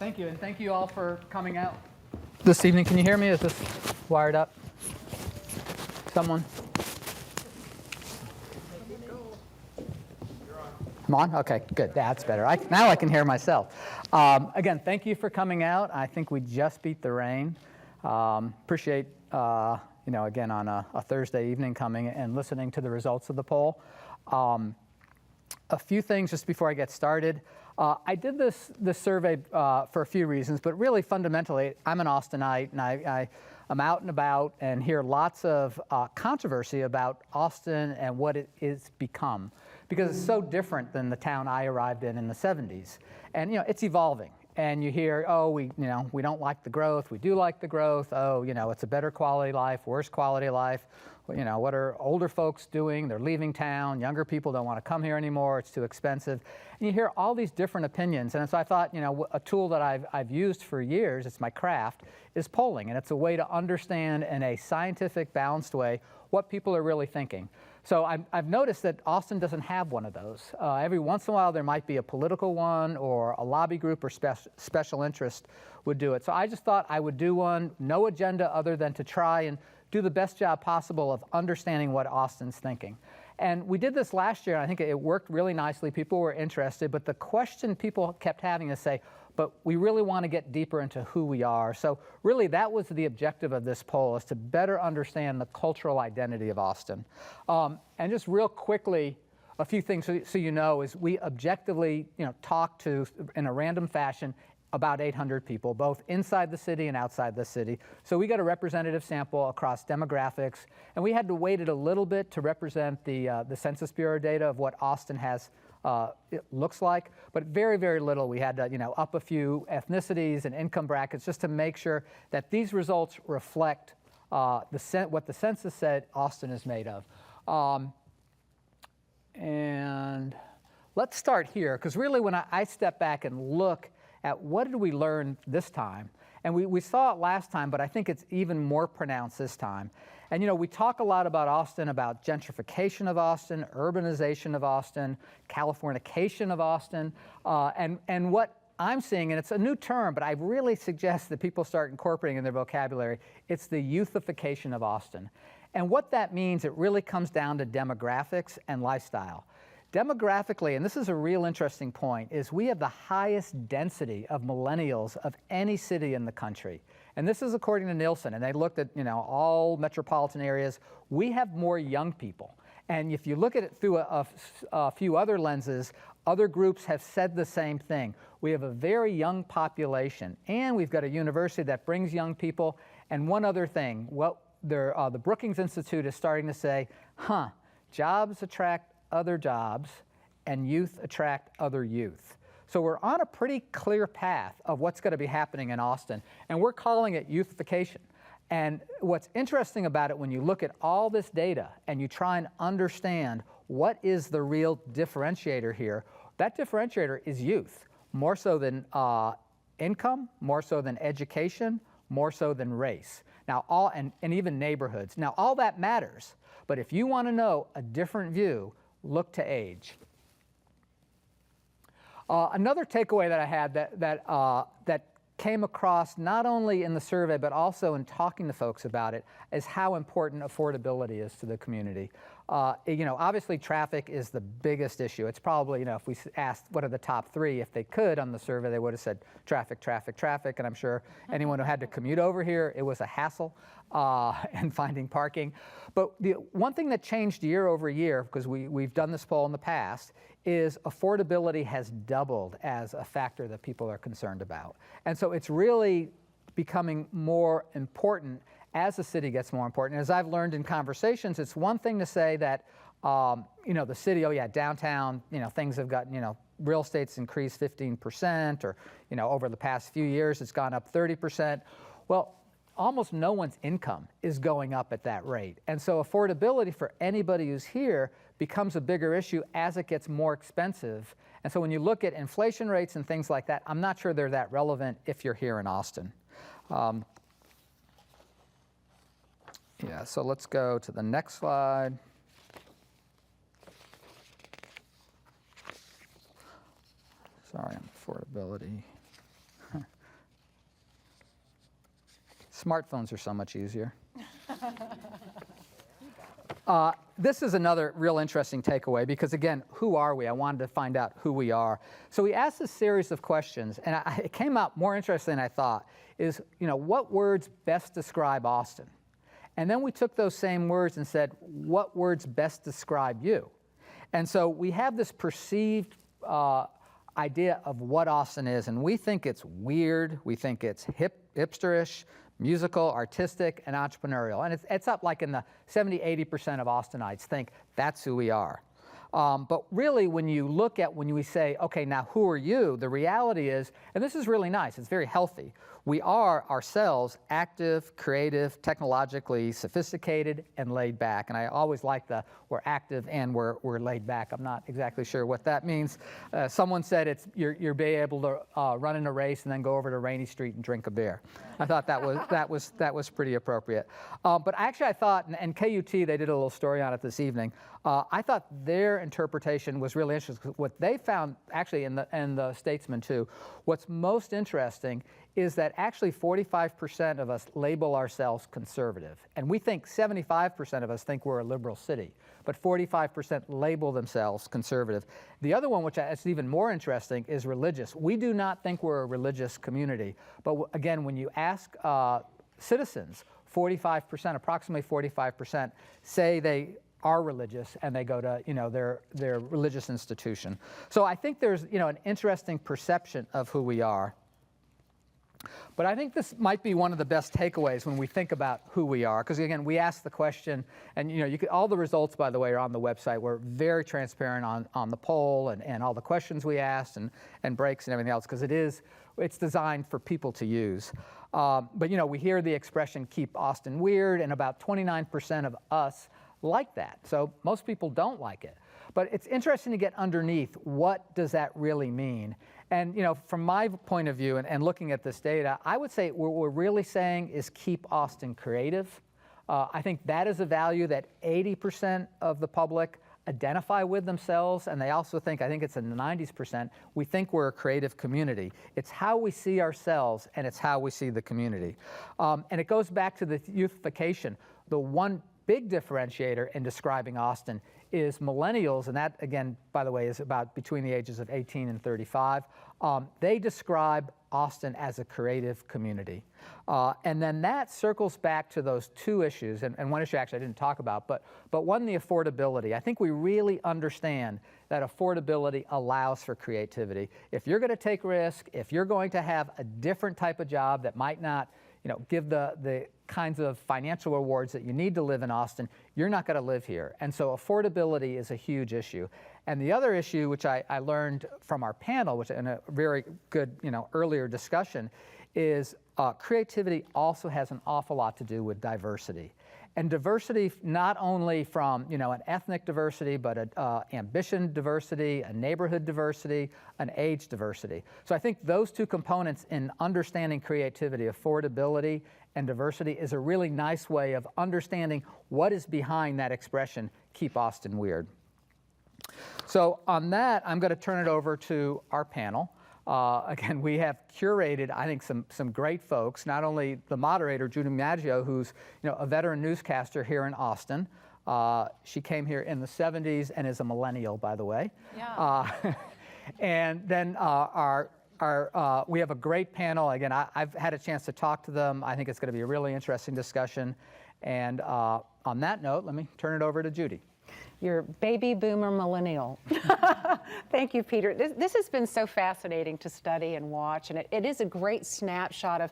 Thank you, and thank you all for coming out this evening. Can you hear me? Is this wired up? Someone? I'm on? Okay, good. That's better. Now I can hear myself. Again, thank you for coming out. I think we just beat the rain. Appreciate, again, on a Thursday evening coming and listening to the results of the poll. A few things just before I get started. I did this survey for a few reasons, but really fundamentally, I'm an Austinite, and I'm out and about and hear lots of controversy about Austin and what it is become, because it's so different than the town I arrived in the 70s. And it's evolving. And you hear, oh, we don't like the growth. We do like the growth. Oh, it's a better quality life, worse quality life. What are older folks doing? They're leaving town. Younger people don't want to come here anymore. It's too expensive. And you hear all these different opinions. And so I thought, a tool that I've used for years, it's my craft, is polling. And it's a way to understand in a scientific, balanced way what people are really thinking. So I've noticed that Austin doesn't have one of those. Every once in a while there might be a political one, or a lobby group or special interest would do it. So I just thought I would do one, no agenda other than to try and do the best job possible of understanding what Austin's thinking. And we did this last year, and I think it worked really nicely. People were interested, but the question people kept having is say, but we really want to get deeper into who we are. So really that was the objective of this poll, is to better understand the cultural identity of Austin. And just real quickly, a few things so you know is we objectively talked to, in a random fashion, about 800 people, both inside the city and outside the city. So we got a representative sample across demographics, and we had to weight it a little bit to represent the Census Bureau data of what Austin has it looks like, but very, very little. We had to up a few ethnicities and income brackets just to make sure that these results reflect what the census said Austin is made of. And let's start here, because really when I step back and look at what did we learn this time, and we saw it last time, but I think it's even more pronounced this time. And we talk a lot about Austin, about gentrification of Austin, urbanization of Austin, Californication of Austin, and what I'm seeing, and it's a new term, but I really suggest that people start incorporating in their vocabulary, it's the youthification of Austin. And what that means, it really comes down to demographics and lifestyle. Demographically, and this is a real interesting point, is we have the highest density of millennials of any city in the country. And this is according to Nielsen, and they looked at all metropolitan areas. We have more young people. And if you look at it through a few other lenses, other groups have said the same thing. We have a very young population, and we've got a university that brings young people. And one other thing, the Brookings Institute is starting to say, jobs attract other jobs, and youth attract other youth. So we're on a pretty clear path of what's going to be happening in Austin, and we're calling it youthification. And what's interesting about it, when you look at all this data and you try and understand what is the real differentiator here, that differentiator is youth, more so than income, more so than education, more so than race. Now, and even neighborhoods. Now, all that matters, but if you want to know a different view, look to age. Another takeaway that I had that came across not only in the survey but also in talking to folks about it is how important affordability is to the community. Obviously traffic is the biggest issue. It's probably, if we asked what are the top three, if they could on the survey, they would have said traffic, traffic, traffic, and I'm sure anyone who had to commute over here, it was a hassle and finding parking. But the one thing that changed year over year, because we've done this poll in the past, is affordability has doubled as a factor that people are concerned about. And so it's really becoming more important as the city gets more important. As I've learned in conversations, it's one thing to say that, the city, oh yeah, downtown, things have gotten, real estate's increased 15%, or, over the past few years, it's gone up 30%. Well, almost no one's income is going up at that rate. And so affordability for anybody who's here becomes a bigger issue as it gets more expensive. And so when you look at inflation rates and things like that, I'm not sure they're that relevant if you're here in Austin. So let's go to the next slide. Sorry, on affordability. Smartphones are so much easier. This is another real interesting takeaway because, again, who are we? I wanted to find out who we are. So we asked a series of questions, and it came out more interesting than I thought, is, what words best describe Austin? And then we took those same words and said, what words best describe you? And so we have this perceived idea of what Austin is, and we think it's weird, we think it's hipsterish, musical, artistic, and entrepreneurial. And it's up like in the 70–80% of Austinites think that's who we are. But really, when we say, okay, now who are you? The reality is, and this is really nice, it's very healthy, we are ourselves active, creative, technologically sophisticated, and laid back. And I always like we're active and we're laid back. I'm not exactly sure what that means. Someone said you're being able to run in a race and then go over to Rainy Street and drink a beer. I thought that was pretty appropriate. But actually, I thought, and KUT, they did a little story on it this evening. I thought their interpretation was really interesting. What they found, actually, in the Statesman too, what's most interesting is that actually 45% of us label ourselves conservative. And we think 75% of us think we're a liberal city, but 45% label themselves conservative. The other one, which is even more interesting, is religious. We do not think we're a religious community. But again, when you ask citizens, 45%, approximately 45%, say they are religious and they go to their religious institution. So I think there's an interesting perception of who we are. But I think this might be one of the best takeaways when we think about who we are, because again, we asked the question, and all the results, by the way, are on the website. We're very transparent on the poll and all the questions we asked and breaks and everything else, because it's designed for people to use. But we hear the expression "keep Austin weird," and about 29% of us like that. So most people don't like it. But it's interesting to get underneath what does that really mean. And from my point of view and looking at this data, I would say what we're really saying is keep Austin creative. I think that is a value that 80% of the public identify with themselves, and they also think, I think it's in the 90%, we think we're a creative community. It's how we see ourselves, and it's how we see the community. And it goes back to the youthification. The one big differentiator in describing Austin is millennials, and that, again, by the way, is about between the ages of 18 and 35. They describe Austin as a creative community. And then that circles back to those two issues, and one issue actually I didn't talk about, but one, the affordability. I think we really understand that affordability allows for creativity. If you're going to take risk, if you're going to have a different type of job that might not give the kinds of financial rewards that you need to live in Austin, you're not going to live here. And so affordability is a huge issue. And the other issue, which I learned from our panel, which in a very good earlier discussion, is creativity also has an awful lot to do with diversity. And diversity not only from an ethnic diversity, but an ambition diversity, a neighborhood diversity, an age diversity. So I think those two components in understanding creativity, affordability and diversity, is a really nice way of understanding what is behind that expression, keep Austin weird. So on that, I'm going to turn it over to our panel. Again, we have curated, I think, some great folks. Not only the moderator, Judy Maggio, who's a veteran newscaster here in Austin. She came here in the 70s and is a millennial, by the way. Yeah. And then we have a great panel. Again, I've had a chance to talk to them. I think it's going to be a really interesting discussion. And on that note, let me turn it over to Judy. Your baby boomer millennial. Thank you, Peter. This has been so fascinating to study and watch, and it is a great snapshot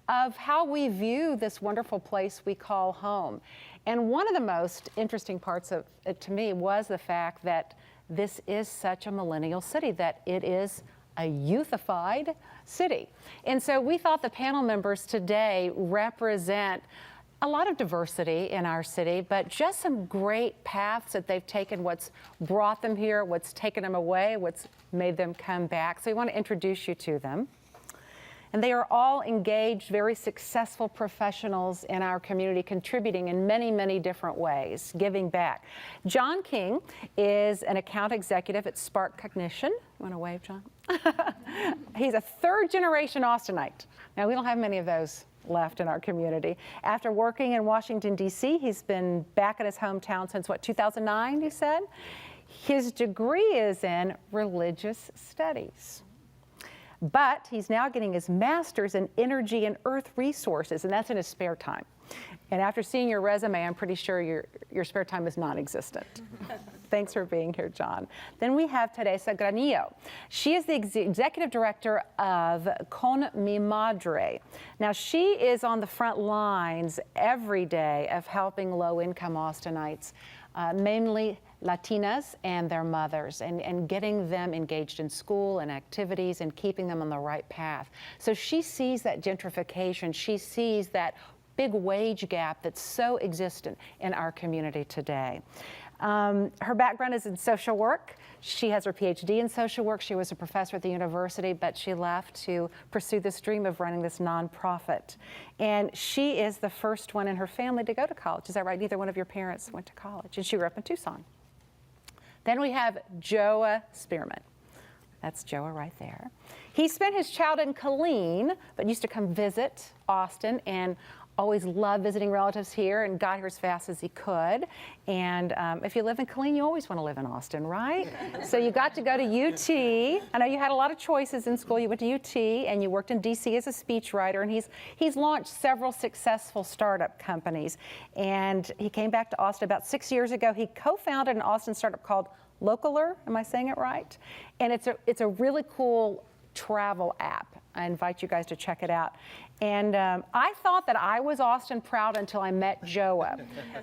of how we view this wonderful place we call home. And one of the most interesting parts of it to me was the fact that this is such a millennial city, that it is a youthified city. And so we thought the panel members today represent a lot of diversity in our city, but just some great paths that they've taken, what's brought them here, what's taken them away, what's made them come back. So we want to introduce you to them. And they are all engaged, very successful professionals in our community, contributing in many, many different ways, giving back. John King is an account executive at Spark Cognition. You want to wave, John? He's a third-generation Austinite. Now, we don't have many of those left in our community. After working in Washington, D.C., he's been back in his hometown since, 2009, you said? His degree is in religious studies. But he's now getting his master's in energy and earth resources, and that's in his spare time. And after seeing your resume, I'm pretty sure your spare time is non-existent. Thanks for being here, John. Then we have Teresa Granillo. She is the executive director of Con Mi Madre. Now, she is on the front lines every day of helping low-income Austinites, mainly Latinas and their mothers, and getting them engaged in school and activities and keeping them on the right path. So she sees that gentrification. She sees that big wage gap that's so existent in our community today. Her background is in social work. She has her PhD in social work. She was a professor at the university, but she left to pursue this dream of running this nonprofit. And she is the first one in her family to go to college. Is that right? Neither one of your parents went to college, and she grew up in Tucson. Then we have Joa Spearman. That's Joa right there. He spent his childhood in Killeen, but used to come visit Austin and always loved visiting relatives here and got here as fast as he could. And if you live in Killeen, you always want to live in Austin, right? So you got to go to UT. I know you had a lot of choices in school. You went to UT and you worked in DC as a speechwriter, and he's launched several successful startup companies. And he came back to Austin about 6 years ago. He co-founded an Austin startup called Localer. Am I saying it right? And it's a really cool travel app. I invite you guys to check it out. And I thought that I was Austin proud until I met Joa.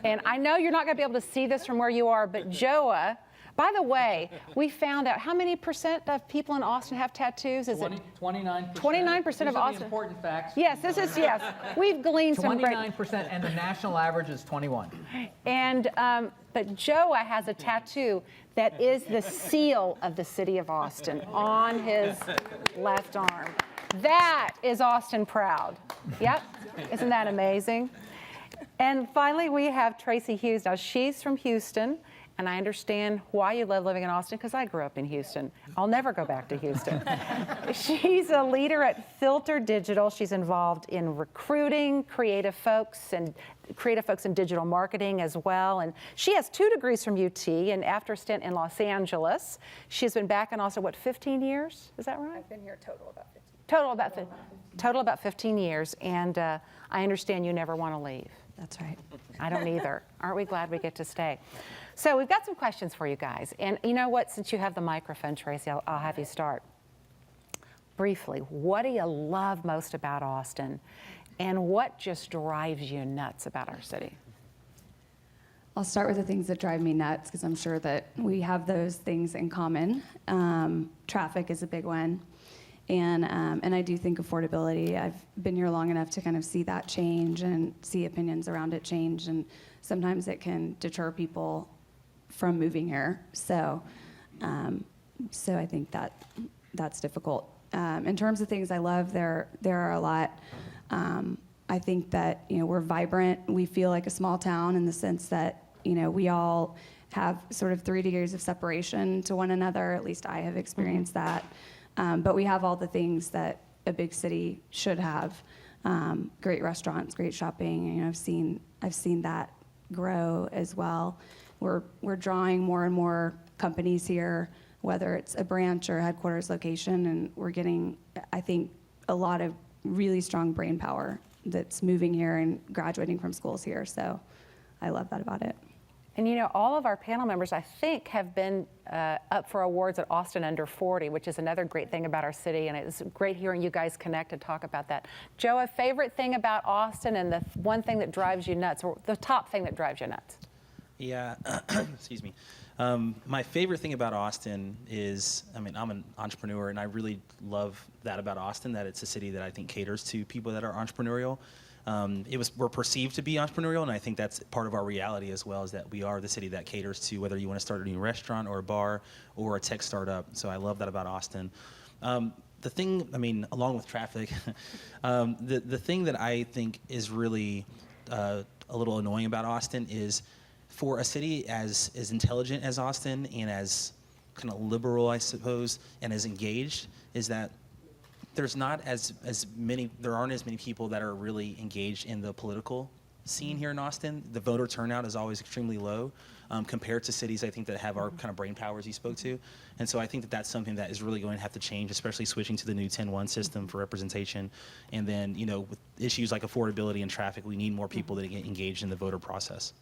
And I know you're not going to be able to see this from where you are, but Joa, by the way, we found out how many percent of people in Austin have tattoos? Is 29%. 29% These of are Austin. the important facts. Yes, this is, yes. We've gleaned some great. 29%, and the national average is 21. And, but Joa has a tattoo that is the seal of the city of Austin on his left arm. That is Austin proud. Yep. Isn't that amazing? And finally, we have Tracy Hughes. Now, she's from Houston, and I understand why you love living in Austin, because I grew up in Houston. I'll never go back to Houston. She's a leader at Filter Digital. She's involved in recruiting creative folks in digital marketing as well. And she has 2 degrees from UT, and after a stint in Los Angeles, she's been back in Austin, 15 years? Is that right? I've been here total about 15. Total about 15 years, and I understand you never want to leave. That's right. I don't either. Aren't we glad we get to stay? So we've got some questions for you guys. And you know what? Since you have the microphone, Tracy, I'll have you start. Briefly, what do you love most about Austin? And what just drives you nuts about our city? I'll start with the things that drive me nuts, because I'm sure that we have those things in common. Traffic is a big one. And I do think affordability. I've been here long enough to kind of see that change and see opinions around it change. And sometimes it can deter people from moving here. So I think that's difficult. In terms of things I love, there are a lot. I think that, we're vibrant. We feel like a small town in the sense that, we all have sort of 3 degrees of separation to one another. At least I have experienced that. But we have all the things that a big city should have. Great restaurants, great shopping. I've seen that grow as well. We're drawing more and more companies here, whether it's a branch or a headquarters location, and we're getting, I think, a lot of really strong brain power that's moving here and graduating from schools here. So I love that about it. And all of our panel members, I think, have been up for awards at Austin Under 40, which is another great thing about our city, and it's great hearing you guys connect and talk about that. Joe, a favorite thing about Austin and the one thing that drives you nuts, or the top thing that drives you nuts? Yeah, excuse me. My favorite thing about Austin is, I'm an entrepreneur, and I really love that about Austin, that it's a city that I think caters to people that are entrepreneurial. We're perceived to be entrepreneurial, and I think that's part of our reality as well, is that we are the city that caters to whether you want to start a new restaurant or a bar or a tech startup. So I love that about Austin. The thing, along with traffic, the thing that I think is really a little annoying about Austin is, for a city as intelligent as Austin and as kind of liberal, I suppose, and as engaged, is that there's not as many, there aren't as many people that are really engaged in the political scene here in Austin. The voter turnout is always extremely low compared to cities, I think, that have our kind of brain powers you spoke to. And so I think that that's something that is really going to have to change, especially switching to the new 10-1 system for representation. And then, you know, with issues like affordability and traffic, we need more people that get engaged in the voter process.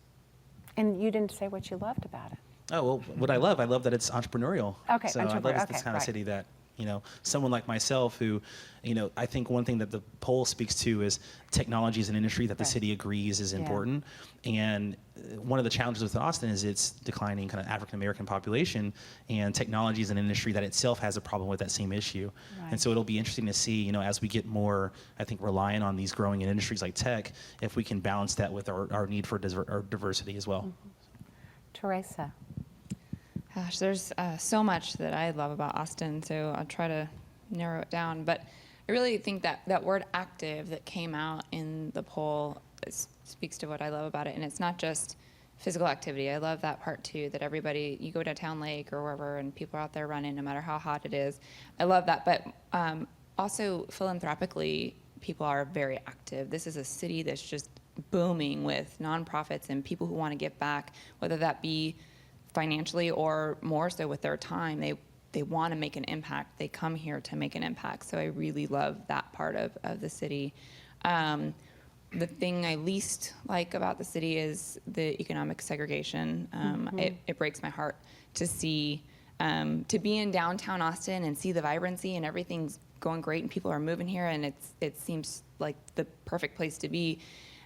And you didn't say what you loved about it. Oh, well, what I love that it's entrepreneurial. Okay, so I love entrepreneurial, it's this okay, kind of right. city that, you know, someone like myself who, you know, I think one thing that the poll speaks to is technology is an industry that the Right. city agrees is Yeah. important. And one of the challenges with Austin is its declining kind of African-American population, and technology is an industry that itself has a problem with that same issue. Right. And so it'll be interesting to see, you know, as we get more, I think, reliant on these growing industries like tech, if we can balance that with our need for our diversity as well. Teresa. Gosh, there's so much that I love about Austin, so I'll try to narrow it down. But I really think that that word active that came out in the poll speaks to what I love about it. And it's not just physical activity. I love that part too, that everybody, you go to Town Lake or wherever and people are out there running no matter how hot it is. I love that. But also philanthropically, people are very active. This is a city that's just booming with nonprofits and people who want to give back, whether that be financially or more so with their time. They want to make an impact. They come here to make an impact. So I really love that part of the city. The thing I least like about the city is the economic segregation. It breaks my heart to see, to be in downtown Austin and see the vibrancy and everything's going great and people are moving here and it seems like the perfect place to be.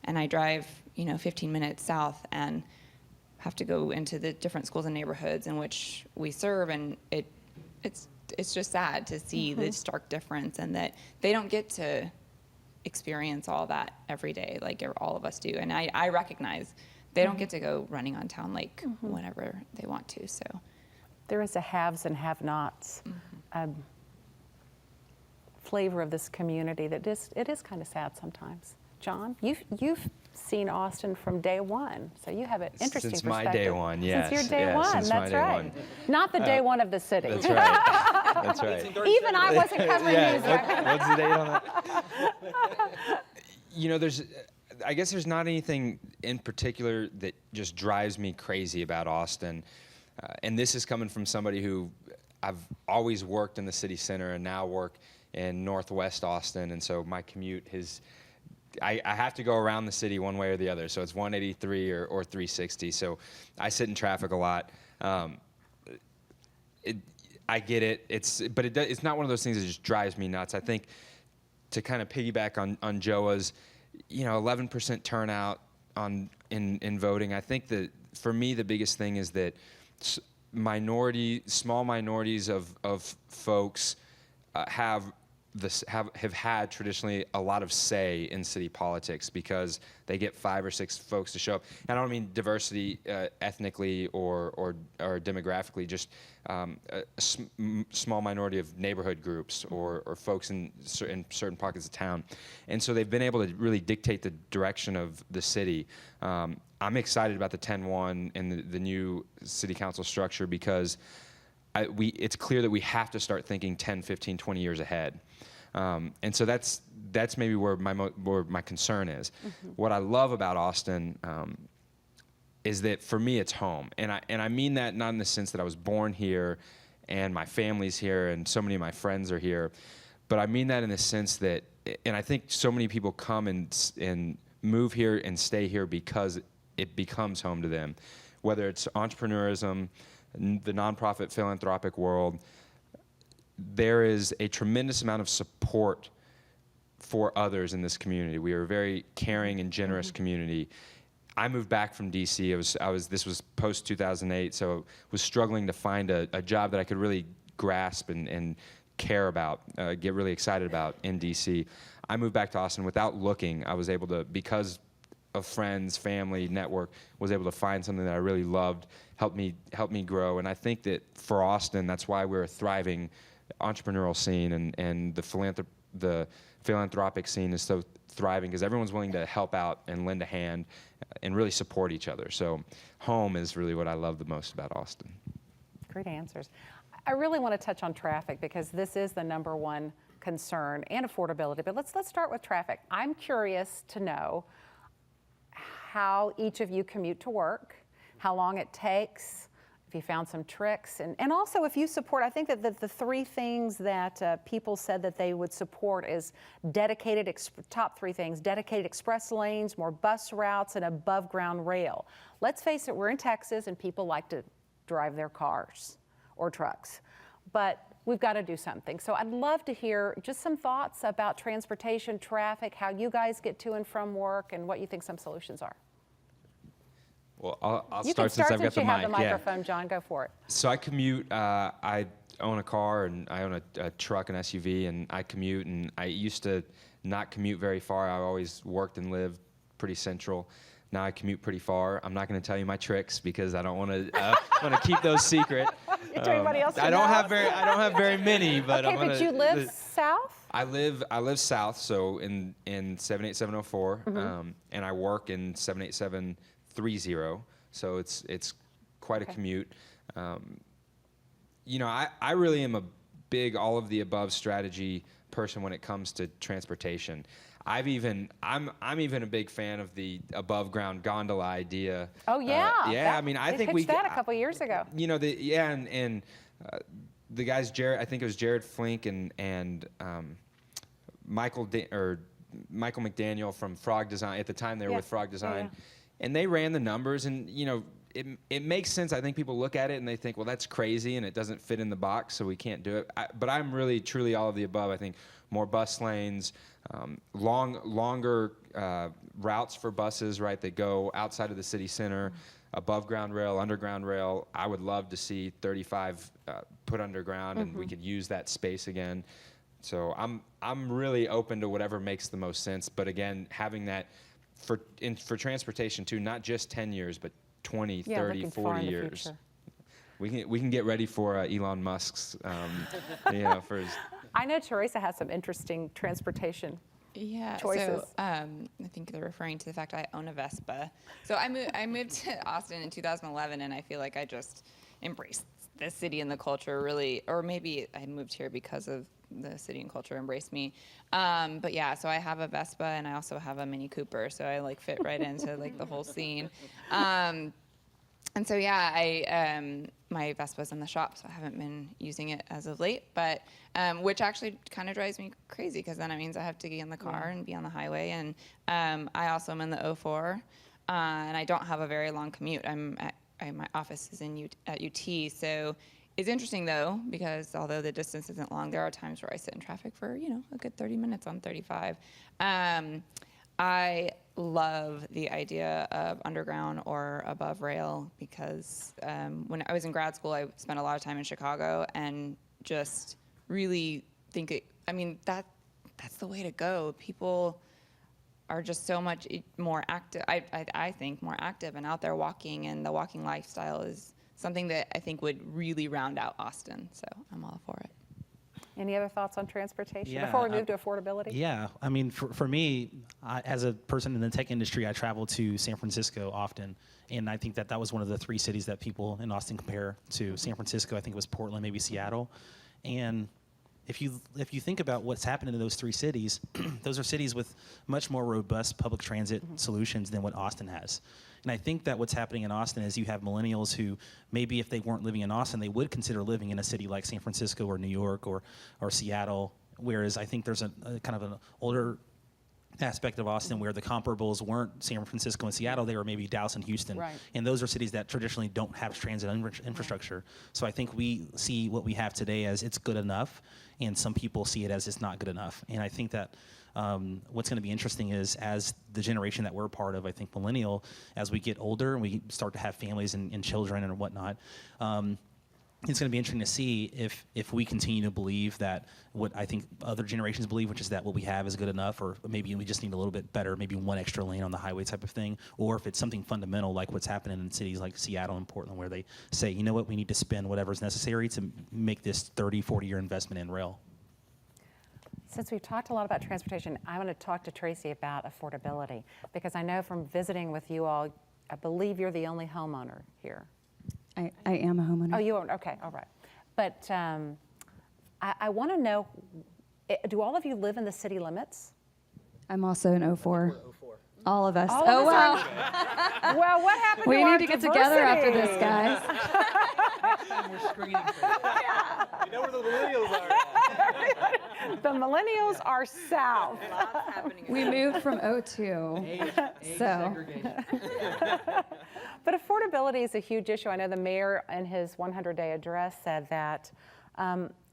And I drive, 15 minutes south and have to go into the different schools and neighborhoods in which we serve, and it's just sad to see the stark difference and that they don't get to experience all that every day like all of us do. And I recognize they don't get to go running on Town Lake whenever they want to. So There is a haves and have-nots flavor of this community that it is kind of sad sometimes. John, you've seen Austin from day one, so you have an interesting Since perspective. my day one, yes. Since your day Yeah, one, since my that's day right. one. Not the day one of the city. That's right. That's right. Even I wasn't covering news. What's the date on that? I guess there's not anything in particular that just drives me crazy about Austin. And this is coming from somebody who I've always worked in the city center and now work in Northwest Austin. And so my commute I have to go around the city one way or the other. So it's 183 or 360. So I sit in traffic a lot. I get it. It's not one of those things that just drives me nuts. I think to kind of piggyback on Joa's, 11% turnout in voting. I think that for me the biggest thing is that small minorities of folks have had traditionally a lot of say in city politics because they get 5 or 6 folks to show up. And I don't mean diversity ethnically or demographically, just a small minority of neighborhood groups or folks in certain pockets of town. And so they've been able to really dictate the direction of the city. I'm excited about the 10-1 and the new city council structure because it's clear that we have to start thinking 10, 15, 20 years ahead. And so that's maybe where my concern is. What I love about Austin is that for me it's home, and I mean that not in the sense that I was born here and my family's here and so many of my friends are here, but I mean that in the sense that, and I think so many people come and move here and stay here because it becomes home to them, whether it's entrepreneurism, the nonprofit philanthropic world. There is a tremendous amount of support for others in this community. We are a very caring and generous community. I moved back from DC. This was post 2008, so was struggling to find a job that I could really grasp and care about, get really excited about in DC. I moved back to Austin without looking. I was able to, because of friends, family, network, was able to find something that I really loved, helped me grow. And I think that for Austin, that's why we're a thriving entrepreneurial scene, and the philanthropic scene is so thriving because everyone's willing to help out and lend a hand and really support each other. So home is really what I love the most about Austin. Great answers. I really want to touch on traffic because this is the #1 concern and affordability. But let's start with traffic. I'm curious to know how each of you commute to work, how long it takes, if you found some tricks, and also if you support, I think that the three things that people said that they would support is top three things, dedicated express lanes, more bus routes, and above ground rail. Let's face it, we're in Texas and people like to drive their cars or trucks, but we've got to do something. So I'd love to hear just some thoughts about transportation, traffic, how you guys get to and from work, and what you think some solutions are. Well, I'll You start can start since I've got since the you mic. have the microphone, John. Go for it. So I commute. I own a car and I own a truck and SUV, and I commute. And I used to not commute very far. I always worked and lived pretty central. Now I commute pretty far. I'm not going to tell you my tricks because I don't want to keep those secret. Anybody else I don't have very many, but Okay, but you live south? I live south, so in 78704, and I work in 78730. So it's quite a commute. I really am a big all of the above strategy person when it comes to transportation. I'm even a big fan of the above ground gondola idea. Oh yeah. I mean, I think we pitched that a couple years ago. The guys, I think it was Jared Flink and Michael McDaniel from Frog Design. At the time, they were with Frog Design, and they ran the numbers, and it makes sense. I think people look at it and they think, well, that's crazy, and it doesn't fit in the box, so we can't do it. But I'm really, truly all of the above. I think more bus lanes, longer routes for buses, right, that go outside of the city center. Above ground rail, underground rail. I would love to see 35 put underground, and we could use that space again. So I'm really open to whatever makes the most sense. But again, having that for transportation too, not just 10 years, but 20, 30, 40 years. We can get ready for Elon Musk's, for his. I know Teresa has some interesting transportation choices. So I think they're referring to the fact I own a Vespa. So I moved to Austin in 2011, and I feel like I just embraced the city and the culture really, or maybe I moved here because of the city and culture embraced me. But yeah, so I have a Vespa and I also have a Mini Cooper, so I like fit right into like the whole scene. And so yeah, my Vespa's in the shop, so I haven't been using it as of late, but which actually kind of drives me crazy because then it means I have to get in the car and be on the highway. And I also am in the 04, and I don't have a very long commute. My office is at UT, so it's interesting though because although the distance isn't long, there are times where I sit in traffic for a good 30 minutes on 35. I love the idea of underground or above rail because when I was in grad school, I spent a lot of time in Chicago and just really think that's the way to go. People are just so much more active. I think more active and out there walking, and the walking lifestyle is something that I think would really round out Austin. So I'm all for it. Any other thoughts on transportation Yeah, before we move to affordability? Yeah, I mean, for me, as a person in the tech industry, I travel to San Francisco often, and I think that was one of the three cities that people in Austin compare to. San Francisco, I think it was Portland, maybe Seattle, and if you think about what's happened in those three cities, those are cities with much more robust public transit solutions than what Austin has. And I think that what's happening in Austin is you have millennials who maybe if they weren't living in Austin, they would consider living in a city like San Francisco or New York or Seattle, whereas I think there's a kind of an older aspect of Austin where the comparables weren't San Francisco and Seattle, they were maybe Dallas and Houston. Right. And those are cities that traditionally don't have transit infrastructure. So I think we see what we have today as it's good enough, and some people see it as it's not good enough. And I think that what's going to be interesting is as the generation that we're a part of, I think millennial, as we get older and we start to have families and children and whatnot, it's going to be interesting to see if we continue to believe that what I think other generations believe, which is that what we have is good enough, or maybe we just need a little bit better, maybe one extra lane on the highway type of thing, or if it's something fundamental like what's happening in cities like Seattle and Portland where they say, you know what, we need to spend whatever's necessary to make this 30, 40-year investment in rail. Since we've talked a lot about transportation, I want to talk to Tracy about affordability because I know from visiting with you all, I believe you're the only homeowner here. I am a homeowner. Oh, you are? Okay, all right. But I want to know Do all of you live in the city limits? I'm also an 04. All of us. All of Oh, us wow. Well, what happened We to our need to get together after this, diversity? guys. We're screening for you know where the millennials are. The millennials are south. We moved from 02. So, But affordability is a huge issue. I know the mayor in his 100-day address said that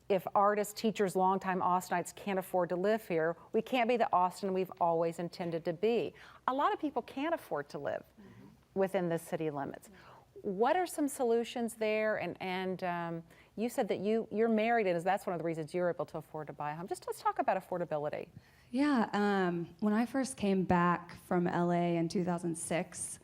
if artists, teachers, longtime Austinites can't afford to live here, we can't be the Austin we've always intended to be. A lot of people can't afford to live within the city limits. What are some solutions there? And you said that you're married, and that's one of the reasons you're able to afford to buy a home. Just let's talk about affordability. yeah, when I first came back from LA in 2006,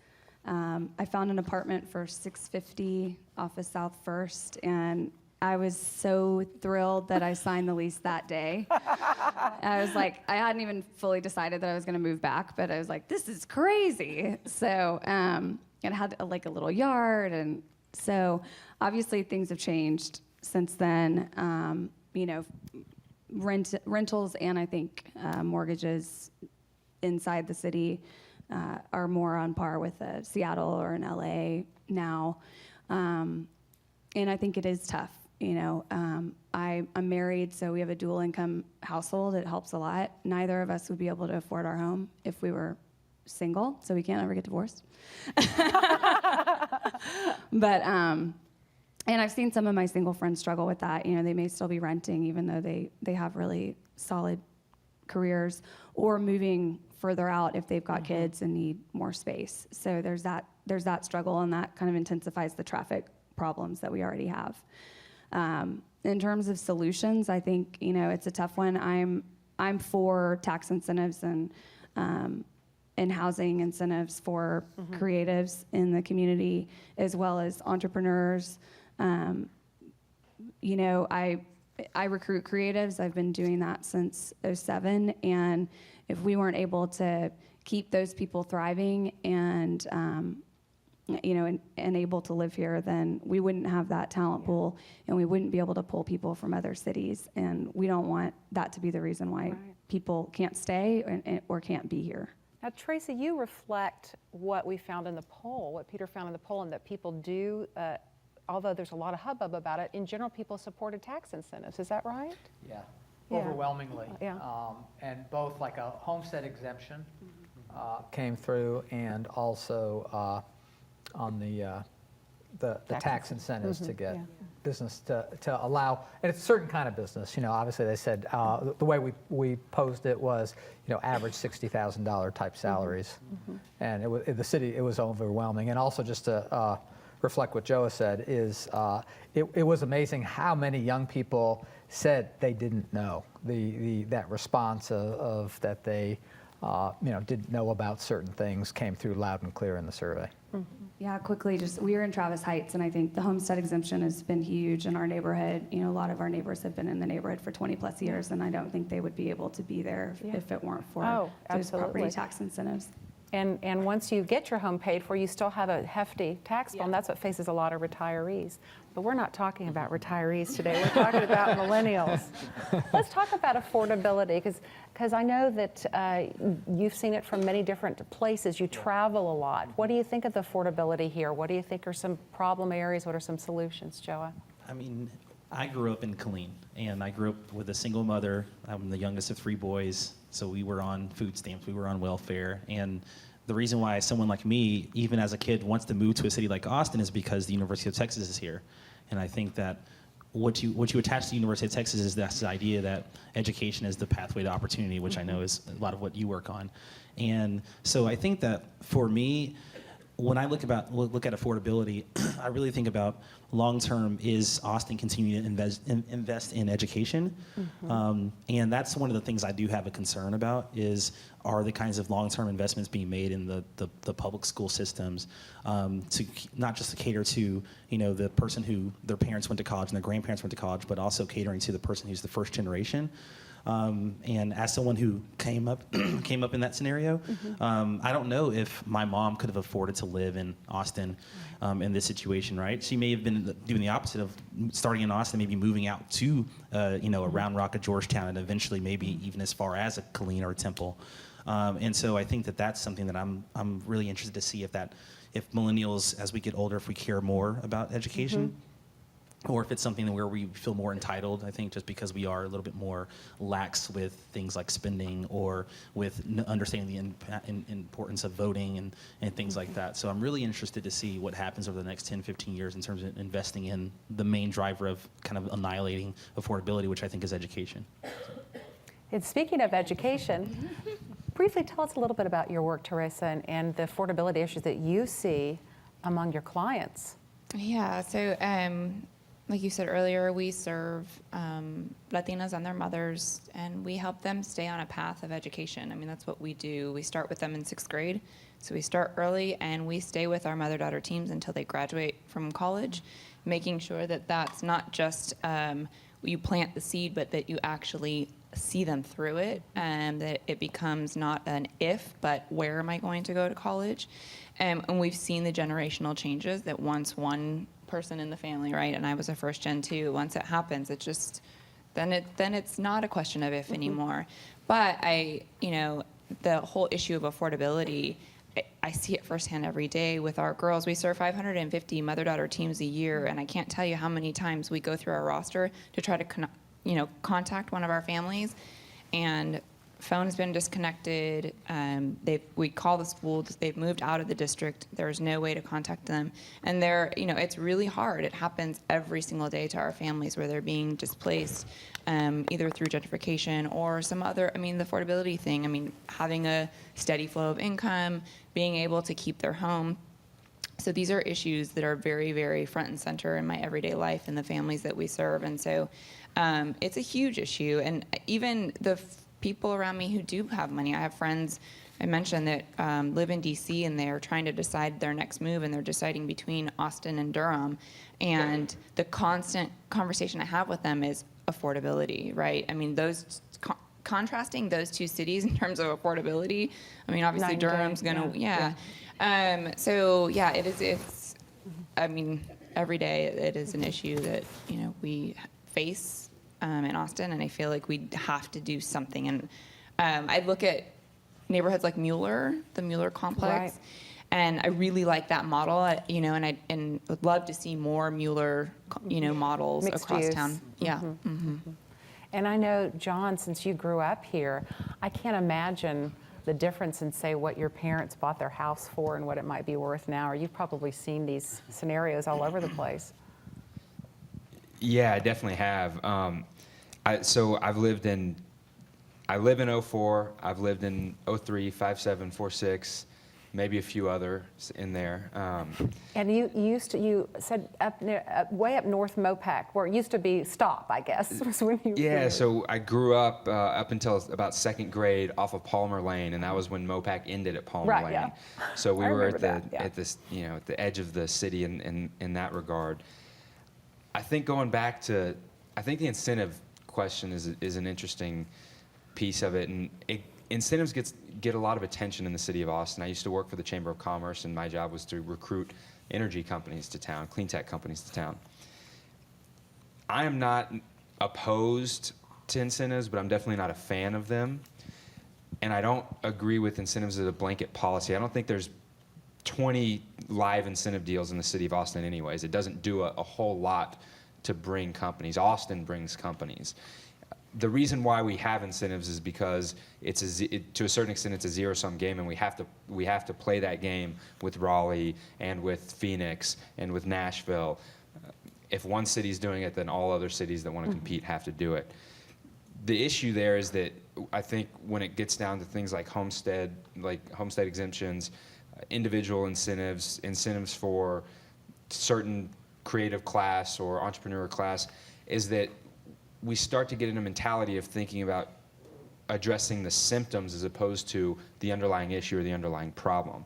I found an apartment for $650 off of South First, and I was so thrilled that I signed the lease that day. I was like, I hadn't even fully decided that I was going to move back, but I was like, this is crazy. So it had like a little yard, and so obviously things have changed since then. You know, rentals and I think mortgages inside the city are more on par with Seattle or in LA now, and I think it is tough. You know, I'm married, so we have a dual income household. It helps a lot. Neither of us would be able to afford our home if we were single, so we can't ever get divorced. But, and I've seen some of my single friends struggle with that. You know, they may still be renting even though they have really solid careers, or moving further out if they've got kids and need more space. So there's that struggle, and that kind of intensifies the traffic problems that we already have. In terms of solutions, I think, you know, it's a tough one. I'm for tax incentives and housing incentives for creatives in the community, as well as entrepreneurs. You know, I recruit creatives. I've been doing that since '07, and if we weren't able to keep those people thriving and you know, and able to live here, then we wouldn't have that talent pool, and we wouldn't be able to pull people from other cities. And we don't want that to be the reason why people can't stay or can't be here. Now, Tracy, you reflect what we found in the poll, what Peter found in the poll, and that people do, although there's a lot of hubbub about it, in general, people supported tax incentives. Is that right? Yeah, Yeah. overwhelmingly. Yeah. And both like a homestead exemption came through, and also on the tax incentives to get business to allow, and it's a certain kind of business. You know, obviously they said the way we posed it was, you know, average $60,000 type salaries, and the city, it was overwhelming. And also just to reflect what Joa said is it was amazing how many young people said they didn't know. That response of that they you know, didn't know about certain things came through loud and clear in the survey. Yeah, quickly, we are in Travis Heights, and I think the homestead exemption has been huge in our neighborhood. You know, a lot of our neighbors have been in the neighborhood for 20 plus years, and I don't think they would be able to be there if it weren't for those property tax incentives. And once you get your home paid for, you still have a hefty tax bill, and that's what faces a lot of retirees. But we're not talking about retirees today. We're talking about millennials. Let's talk about affordability, because I know that you've seen it from many different places. You travel a lot. What do you think of the affordability here? What do you think are some problem areas? What are some solutions, Joa? I mean, I grew up in Killeen, and I grew up with a single mother. I'm the youngest of 3 boys, so we were on food stamps, we were on welfare, and the reason why someone like me, even as a kid, wants to move to a city like Austin is because the University of Texas is here. And I think that what you attach to the University of Texas is this idea that education is the pathway to opportunity, which I know is a lot of what you work on. And so I think that for me, when I look at affordability, I really think about long-term, is Austin continuing to invest in education? And that's one of the things I do have a concern about, is are the kinds of long-term investments being made in the public school systems to not just to cater to, you know, the person who their parents went to college and their grandparents went to college, but also catering to the person who's the first generation. And as someone who came up in that scenario, I don't know if my mom could have afforded to live in Austin in this situation, right? She may have been doing the opposite of starting in Austin, maybe moving out to around Rock of Georgetown, and eventually maybe even as far as a Killeen or a Temple. And so I think that that's something that I'm really interested to see if millennials, as we get older, if we care more about education. Or if it's something where we feel more entitled, I think just because we are a little bit more lax with things like spending or with understanding the importance of voting and things like that. So I'm really interested to see what happens over the next 10, 15 years in terms of investing in the main driver of kind of annihilating affordability, which I think is education. And speaking of education, briefly tell us a little bit about your work, Teresa, and the affordability issues that you see among your clients. Yeah, so like you said earlier, we serve Latinas and their mothers, and we help them stay on a path of education. I mean, that's what we do. We start with them in 6th grade. So we start early, and we stay with our mother-daughter teams until they graduate from college, making sure that that's not just you plant the seed, but that you actually see them through it, and that it becomes not an if, but where am I going to go to college? And we've seen the generational changes that once one person in the family, right, and I was a first gen too, once it happens, it just, then it's not a question of if anymore. But the whole issue of affordability, I see it firsthand every day with our girls. We serve 550 mother-daughter teams a year, and I can't tell you how many times we go through our roster to try to contact one of our families, and phone's been disconnected. We call the school, they've moved out of the district. There's no way to contact them. And it's really hard. It happens every single day to our families where they're being displaced, either through gentrification or some other, the affordability thing. Having a steady flow of income, being able to keep their home. So these are issues that are very, very front and center in my everyday life and the families that we serve. And so it's a huge issue. And even the people around me who do have money, I have friends, I mentioned, that live in DC, and they're trying to decide their next move, and they're deciding between Austin and Durham. And the constant conversation I have with them is affordability, right? Contrasting those two cities in terms of affordability, obviously Durham's gonna, it's every day it is an issue that, we face in Austin, and I feel like we have to do something. And I look at neighborhoods like Mueller, the Mueller complex, Right. and I really like that model, and would love to see more Mueller, models Mixed across use. town. Yeah. And I know, John, since you grew up here, I can't imagine the difference in, say, what your parents bought their house for and what it might be worth now, or you've probably seen these scenarios all over the place. Yeah, I definitely have. I live in 04, I've lived in 03, 57, 46, maybe a few others in there. And you said way up north Mopac, where it used to be Stop, I guess. Was when you Yeah, so I grew up until about 2nd grade off of Palmer Lane, and that was when Mopac ended at Palmer Right, Lane. yeah. So we I were remember at that, yeah. at the edge of the city in that regard. I think the incentive question is an interesting piece of it, and incentives get a lot of attention in the city of Austin. I used to work for the Chamber of Commerce, and my job was to recruit energy companies to town, clean tech companies to town. I am not opposed to incentives, but I'm definitely not a fan of them. And I don't agree with incentives as a blanket policy. I don't think there's 20 live incentive deals in the city of Austin anyways. It doesn't do a whole lot to bring companies. Austin brings companies. The reason why we have incentives is because to a certain extent it's a zero-sum game, and we have to play that game with Raleigh and with Phoenix and with Nashville. If one city's doing it, then all other cities that want to compete have to do it. The issue there is that I think when it gets down to things like homestead exemptions, individual incentives for certain creative class or entrepreneur class, is that we start to get in a mentality of thinking about addressing the symptoms as opposed to the underlying issue or the underlying problem.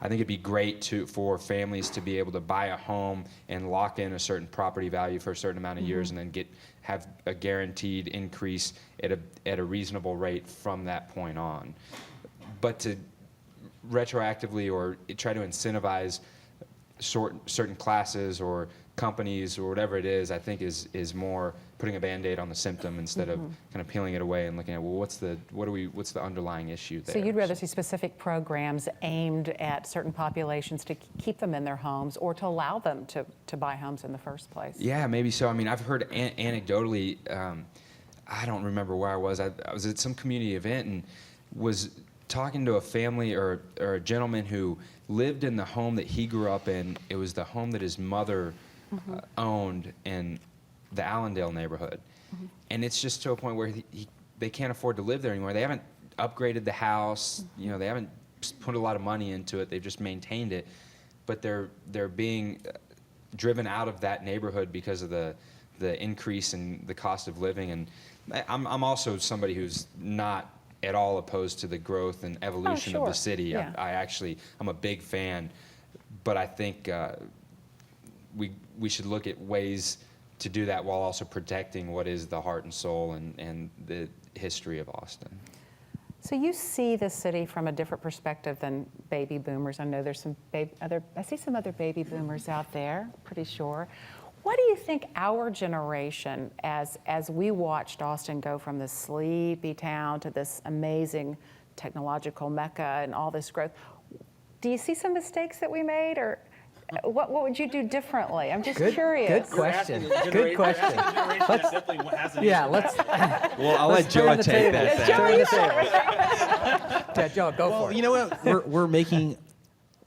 I think it'd be great for families to be able to buy a home and lock in a certain property value for a certain amount of years, and then have a guaranteed increase at a reasonable rate from that point on. But to retroactively or try to incentivize certain classes or companies or whatever it is, I think is more putting a Band-Aid on the symptom instead of kind of peeling it away and looking at, well, what's the underlying issue there? So you'd rather see specific programs aimed at certain populations to keep them in their homes or to allow them to buy homes in the first place? Yeah, maybe so. I mean, I've heard anecdotally, I don't remember where I was. I was at some community event and was talking to a family or a gentleman who lived in the home that he grew up in. It was the home that his mother owned in the Allendale neighborhood. And it's just to a point where they can't afford to live there anymore. They haven't upgraded the house. You know, they haven't put a lot of money into it. They've just maintained it. But they're being driven out of that neighborhood because of the increase in the cost of living. And I'm also somebody who's not at all opposed to the growth and evolution of the city. Yeah. I'm a big fan, but I think we should look at ways to do that while also protecting what is the heart and soul and the history of Austin. So you see the city from a different perspective than baby boomers. I know there's I see some other baby boomers out there, pretty sure. What do you think our generation, as we watched Austin go from this sleepy town to this amazing technological mecca and all this growth, do you see some mistakes that we made, or what would you do differently? I'm just curious. Good question. Good question. Yeah, let's. Well, I'll let Joe take that. Yeah, Joe, go for it. You know what? We're making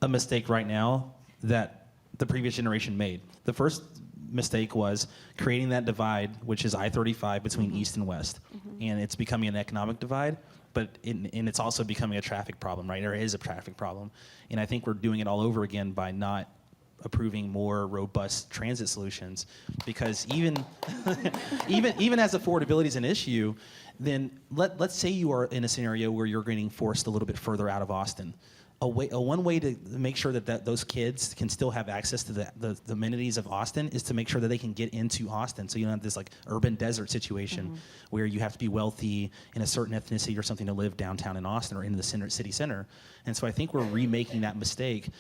a mistake right now that the previous generation made. The first mistake was creating that divide, which is I-35 between East and West, and it's becoming an economic divide. But and it's also becoming a traffic problem, right? There is a traffic problem, and I think we're doing it all over again by not approving more robust transit solutions, because even as affordability is an issue, then let's say you are in a scenario where you're getting forced a little bit further out of Austin. One way to make sure that those kids can still have access to the amenities of Austin is to make sure that they can get into Austin, so you don't have this like urban desert situation where you have to be wealthy in a certain ethnicity or something to live downtown in Austin or in the city center. And so I think we're remaking that mistake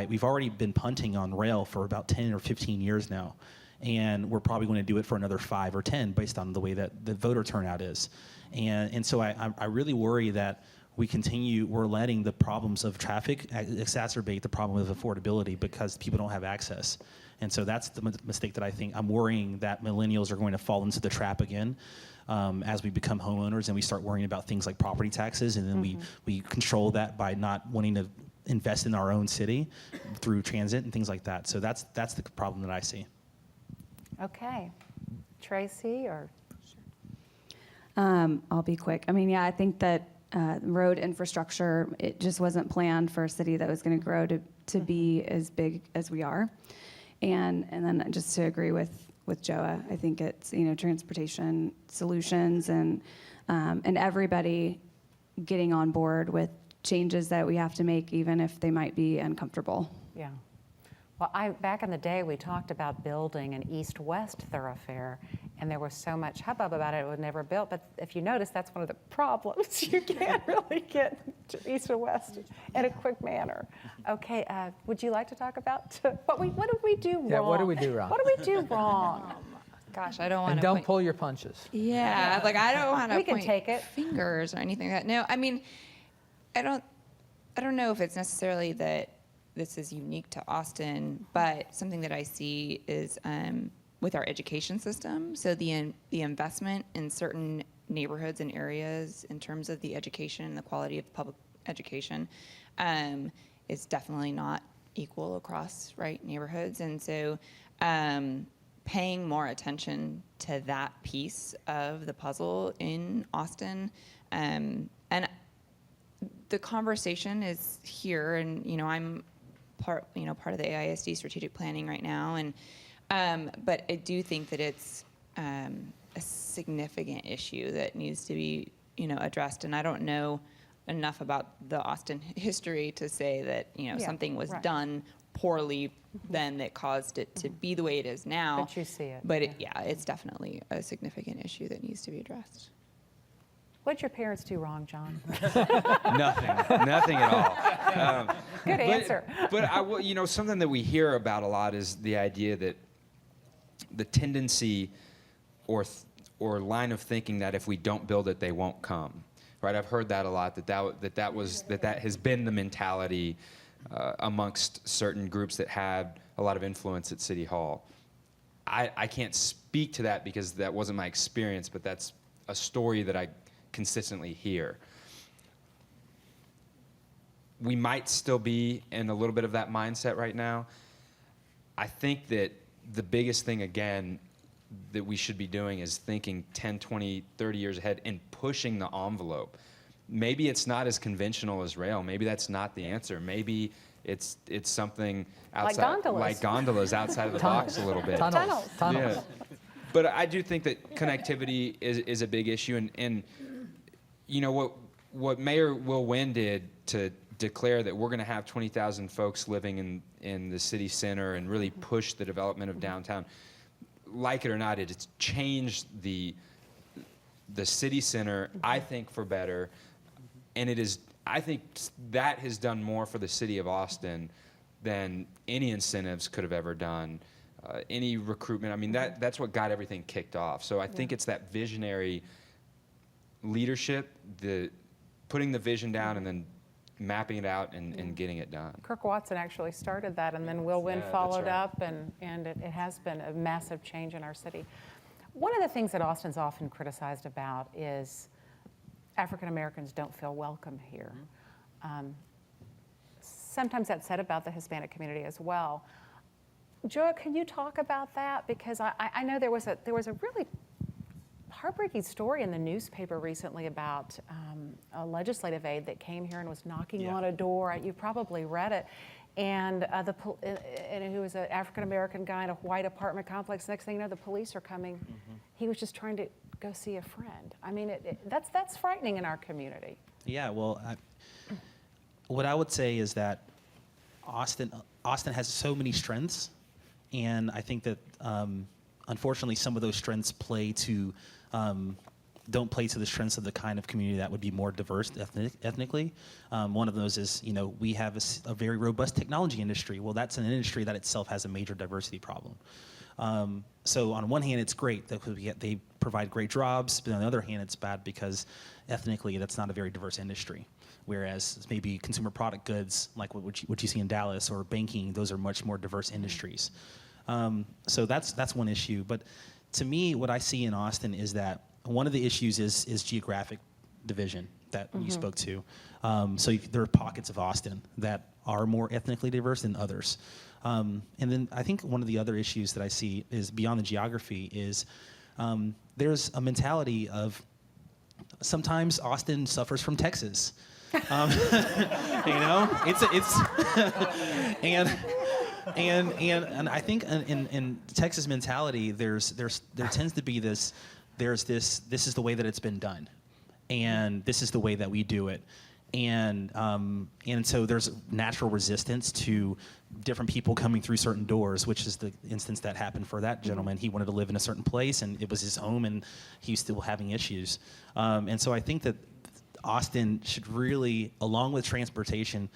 we've already been punting on rail for about 10 or 15 years now, and we're probably going to do it for another 5 or 10 based on the way that the voter turnout is. And so I really worry that we're letting the problems of traffic exacerbate the problem of affordability because people don't have access. And so that's the mistake that I think I'm worrying that millennials are going to fall into the trap again as we become homeowners and we start worrying about things like property taxes, and then we control that by not wanting to invest in our own city through transit and things like that. So that's the problem that I see. Okay. Tracy, or? I'll be quick. I mean, yeah, I think that road infrastructure, it just wasn't planned for a city that was going to grow to be as big as we are. And then just to agree with Joa, I think it's, transportation solutions and everybody getting on board with changes that we have to make, even if they might be uncomfortable. Yeah. Well, back in the day, we talked about building an east-west thoroughfare, and there was so much hubbub about it was never built. But if you notice, that's one of the problems. You can't really get to east and west in a quick manner. Okay, would you like to talk about what did we do wrong? Yeah, what did we do wrong? What did we do wrong? Gosh, I don't want And to. don't pull your punches. Yeah, like I don't want to We can point take it. fingers or anything like that. No, I mean, I don't know if it's necessarily that this is unique to Austin, but something that I see is with our education system. So the investment in certain neighborhoods and areas in terms of the education and the quality of public education is definitely not equal across neighborhoods. And so paying more attention to that piece of the puzzle in Austin, and the conversation is here, and I'm part of the AISD strategic planning right now, and but I do think that it's a significant issue that needs to be addressed, and I don't know enough about the Austin history to say that, you know, Yeah, something was right. done poorly then that caused it to be the way it is now. But you see it, But yeah. it's definitely a significant issue that needs to be addressed. What'd your parents do wrong, John? Nothing at all. Good answer. But you know, something that we hear about a lot is the idea that the tendency or line of thinking that if we don't build it, they won't come. Right? I've heard that a lot. That has been the mentality amongst certain groups that had a lot of influence at City Hall. I can't speak to that because that wasn't my experience, but that's a story that I consistently hear. We might still be in a little bit of that mindset right now. I think that the biggest thing, again, that we should be doing is thinking 10, 20, 30 years ahead and pushing the envelope. Maybe it's not as conventional as rail. Maybe that's not the answer. Maybe it's something outside, gondolas. Gondolas outside of the box a little bit. Tunnels. Yeah. But I do think that connectivity is a big issue, and you know what Mayor Will Wynn did to declare that we're going to have 20,000 folks living in the city center and really push the development of downtown. Like it or not, it's changed the city center, I think, for better, and I think that has done more for the city of Austin than any incentives could have ever done. Any recruitment, I mean, that's what got everything kicked off. So I think it's that visionary leadership, putting the vision down and then mapping it out and getting it done. Kirk Watson actually started that, and then Will Wynn Yeah, that's followed right. up, and it has been a massive change in our city. One of the things that Austin's often criticized about is African Americans don't feel welcome here. Sometimes that's said about the Hispanic community as well. Joa, can you talk about that? Because I know there was a really heartbreaking story in the newspaper recently about a legislative aide that came here and was knocking on a door. You probably read it. And who was an African-American guy in a white apartment complex. Next thing you know, the police are coming. He was just trying to go see a friend. I mean, that's frightening in our community. Yeah, well, what I would say is that Austin has so many strengths, and I think that unfortunately some of those strengths don't play to the strengths of the kind of community that would be more diverse ethnically. One of those is, you know, we have a very robust technology industry. Well, that's an industry that itself has a major diversity problem. So on one hand, it's great that they provide great jobs, but on the other hand, it's bad because ethnically, that's not a very diverse industry. Whereas maybe consumer product goods, like what you see in Dallas, or banking, those are much more diverse industries. So that's one issue. But to me, what I see in Austin is that one of the issues is geographic division that you spoke to. So there are pockets of Austin that are more ethnically diverse than others. And then I think one of the other issues that I see is beyond the geography is there's a mentality of sometimes Austin suffers from Texas. You know, and I think in Texas mentality, there tends to be this is the way that it's been done, and this is the way that we do it. And so there's natural resistance to different people coming through certain doors, which is the instance that happened for that gentleman. He wanted to live in a certain place, and it was his home, and he was still having issues. And so I think that Austin should really, along with transportation,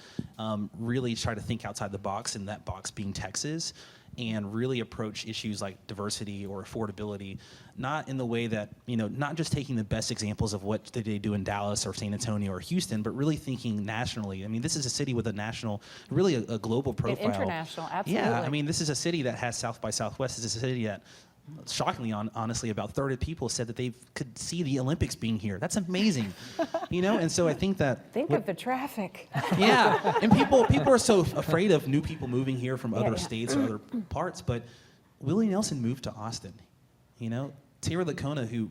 really try to think outside the box, and that box being Texas, and really approach issues like diversity or affordability, not in the way that, you know, not just taking the best examples of what they do in Dallas or San Antonio or Houston, but really thinking nationally. I mean, this is a city with a national, really a global profile. International, absolutely. Yeah, I mean, this is a city that has South by Southwest. This is a city that, shockingly, honestly, about 30 people said that they could see the Olympics being here. That's amazing, you know. And so I think that Think of the traffic. yeah, and people are so afraid of new people moving here from other states or other parts. But Willie Nelson moved to Austin. You know, Tara Lacona, who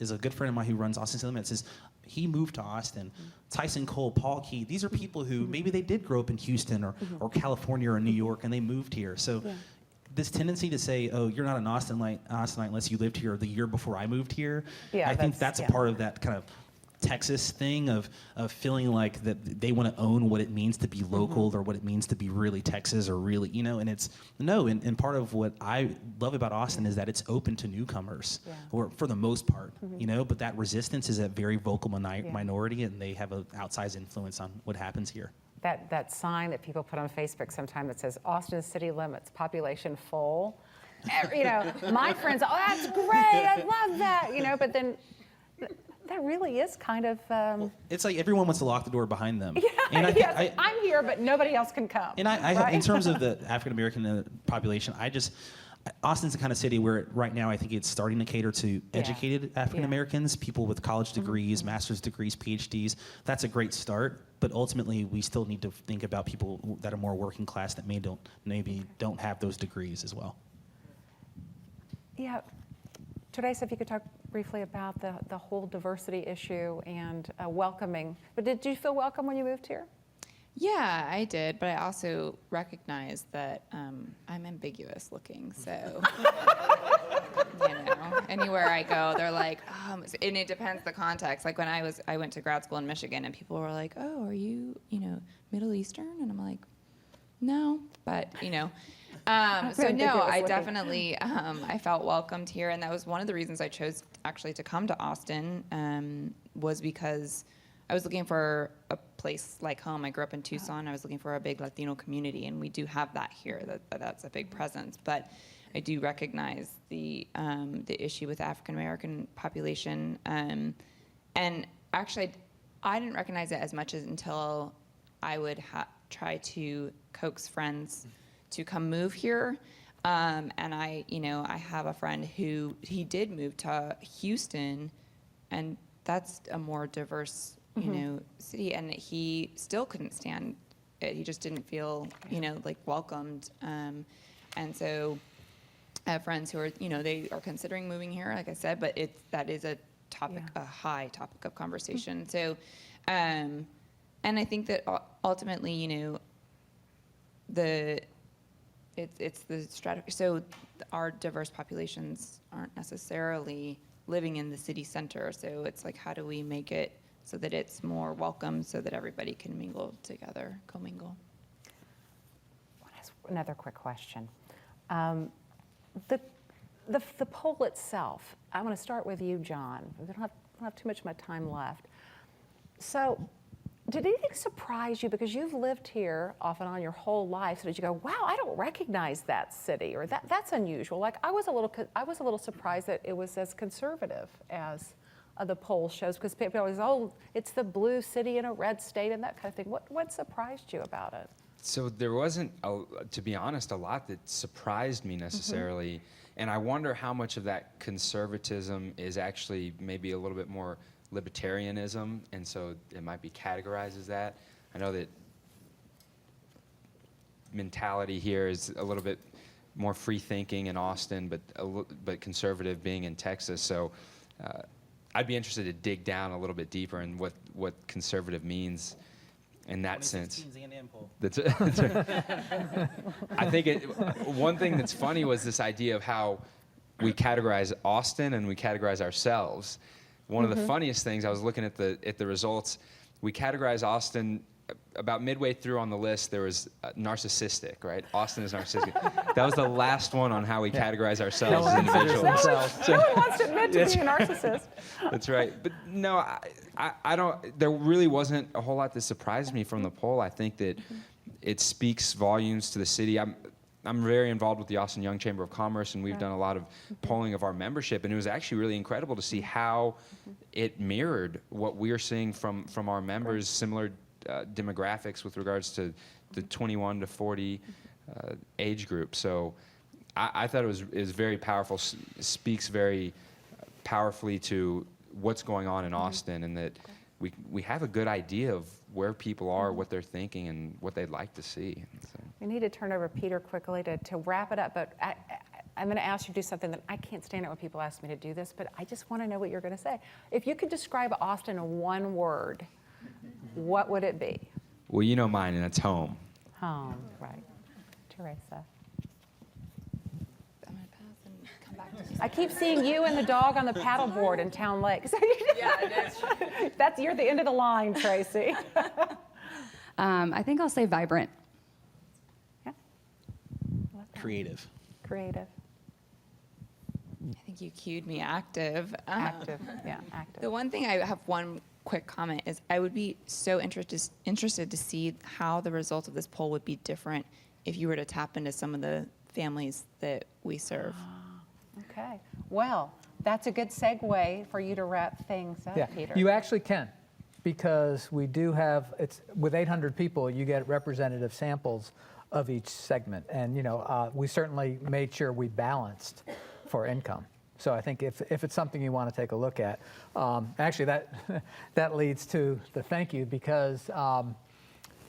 is a good friend of mine who runs Austin City Limits, he moved to Austin. Tyson Cole, Paul Key, these are people who maybe they did grow up in Houston or California or New York, and they moved here. So this tendency to say, oh, you're not an Austinite unless you lived here the year before I moved here, Yeah, I think that's a part of that kind of Texas thing of feeling like that they want to own what it means to be local or what it means to be really Texas or really, and it's and part of what I love about Austin is that it's open to newcomers, or for the most part, but that resistance is a very vocal minority, and they have an outsized influence on what happens here. That sign that people put on Facebook sometimes that says Austin city limits, population full. My friends, oh, that's great, I love that, but then that really is kind of... it's like everyone wants to lock the door behind them. Yeah, and I'm here, but nobody else can come. And right? in terms of the African-American population, Austin's the kind of city where right now I think it's starting to cater to educated African-Americans, people with college degrees, master's degrees, PhDs. That's a great start, but ultimately we still need to think about people that are more working class that maybe don't have those degrees as well. Yeah. Teresa, if you could talk briefly about the whole diversity issue and welcoming. But did you feel welcome when you moved here? Yeah, I did, but I also recognized that I'm ambiguous looking, so anywhere I go, they're like, and it depends the context. Like when I went to grad school in Michigan, and people were like, "Oh, are you, Middle Eastern?" And I'm like, "No," but so no, I definitely I felt welcomed here, and that was one of the reasons I chose actually to come to Austin was because I was looking for a place like home. I grew up in Tucson. I was looking for a big Latino community, and we do have that here. That's a big presence. But I do recognize the issue with the African American population, and actually, I didn't recognize it as much until I would try to coax friends to come move here. And I have a friend who he did move to Houston, and that's a more diverse city, and he still couldn't stand it. He just didn't feel, like welcomed. And so I have friends who are, they are considering moving here, like I said, but that is a topic, a high topic of conversation. So, and I think that ultimately, it's the strategy. So our diverse populations aren't necessarily living in the city center. So it's like, how do we make it so that it's more welcome, so that everybody can mingle together, commingle? I want to ask another quick question. The poll itself, I want to start with you, John. We don't have too much of my time left. So did anything surprise you, because you've lived here off and on your whole life, so did you go, wow, I don't recognize that city, or that's unusual? Like I was a little surprised that it was as conservative as the poll shows, because people always, it's the blue city in a red state and that kind of thing. What surprised you about it? So there wasn't, to be honest, a lot that surprised me necessarily. And I wonder how much of that conservatism is actually maybe a little bit more libertarianism, and so it might be categorized as that. I know that mentality here is a little bit more free thinking in Austin, but conservative being in Texas. So I'd be interested to dig down a little bit deeper in what conservative means in that sense. Zandan Poll. That's right. I think one thing that's funny was this idea of how we categorize Austin and we categorize ourselves. One of the funniest things, I was looking at the results, we categorize Austin about midway through on the list. There was narcissistic, right? Austin is narcissistic. That was the last one on how we categorize ourselves as individuals. No one wants to admit to being a narcissist. That's right. But no, I don't. There really wasn't a whole lot that surprised me from the poll. I think that it speaks volumes to the city. I'm very involved with the Austin Young Chamber of Commerce, and we've done a lot of polling of our membership, and it was actually really incredible to see how it mirrored what we're seeing from our members, similar demographics with regards to the 21 to 40 age group. So I thought it was very powerful, speaks very powerfully to what's going on in Austin, and that we have a good idea of where people are, what they're thinking, and what they'd like to see. So. We need to turn over to Peter quickly to wrap it up, but I'm going to ask you to do something that I can't stand it when people ask me to do this, but I just want to know what you're going to say. If you could describe Austin in one word, what would it be? Well, you know mine, and it's home. Home, right. Teresa. I'm going to pass and come I keep seeing you and the dog on the paddleboard in Town Lake. You're the end of the line, Tracy. I think I'll say vibrant. Yeah. Creative. Creative. I think you cued me active. Active. Yeah, active. The one thing I have one quick comment is I would be so interested to see how the results of this poll would be different if you were to tap into some of the families that we serve. Okay. Well, that's a good segue for you to wrap things up, Yeah, Peter. you actually can, because we do have, it's with 800 people, you get representative samples of each segment. And, we certainly made sure we balanced for income. So I think if it's something you want to take a look at, actually that leads to the thank you, because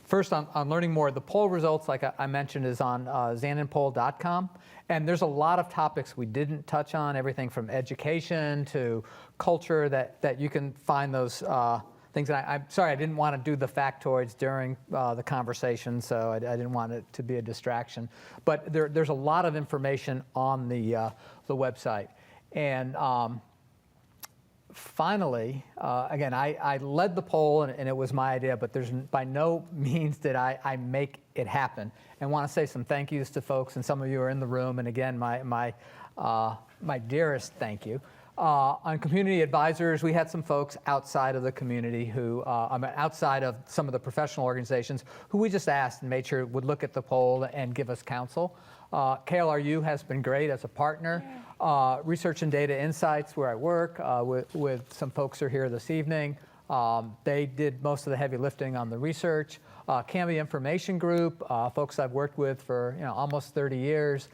first on learning more, the poll results, like I mentioned, is on zandanpoll.com. And there's a lot of topics we didn't touch on, everything from education to culture, that you can find those things. And I'm sorry, I didn't want to do the factoids during the conversation, so I didn't want it to be a distraction. But there's a lot of information on the website. And finally, again, I led the poll, and it was my idea, but there's by no means did I make it happen. And want to say some thank yous to folks, and some of you are in the room, and again, my dearest thank you. On community advisors, we had some folks outside of the community who, outside of some of the professional organizations, who we just asked and made sure would look at the poll and give us counsel. KLRU has been great as a partner. Research and Data Insights, where I work, with some folks who are here this evening. They did most of the heavy lifting on the research. Canby Information Group, folks I've worked with for almost 30 years.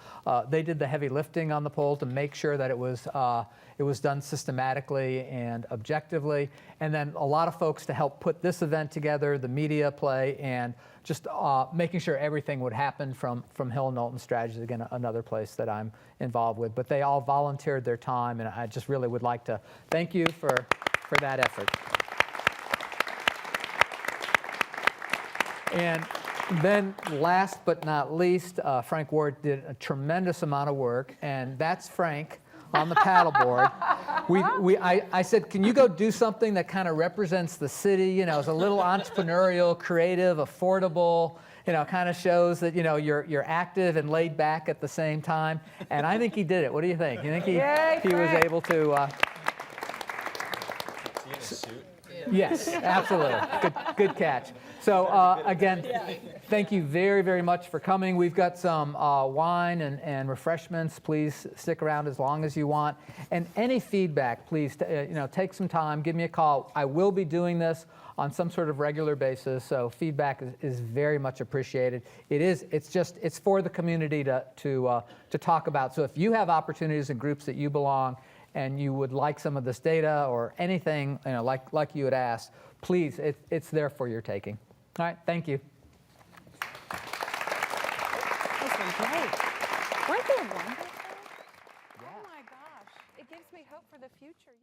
They did the heavy lifting on the poll to make sure that it was done systematically and objectively. And then a lot of folks to help put this event together, the media play, and just making sure everything would happen from Hill Knowlton Strategies, again, another place that I'm involved with. But they all volunteered their time, and I just really would like to thank you for that effort. And then last but not least, Frank Ward did a tremendous amount of work, and that's Frank on the paddleboard. I said, can you go do something that kind of represents the city, as a little entrepreneurial, creative, affordable, kind of shows that, you're active and laid back at the same time. And I think he did it. What do you think? You think he was able to... Yes, absolutely. Good catch. So again, thank you very, very much for coming. We've got some wine and refreshments. Please stick around as long as you want. And any feedback, please, take some time. Give me a call. I will be doing this on some sort of regular basis, so feedback is very much appreciated. It's for the community to talk about. So if you have opportunities in groups that you belong, and you would like some of this data or anything, like you had asked, please, it's there for your taking. All right, thank you. Those were great. Weren't they wonderful? Oh my gosh, it gives me hope for the future.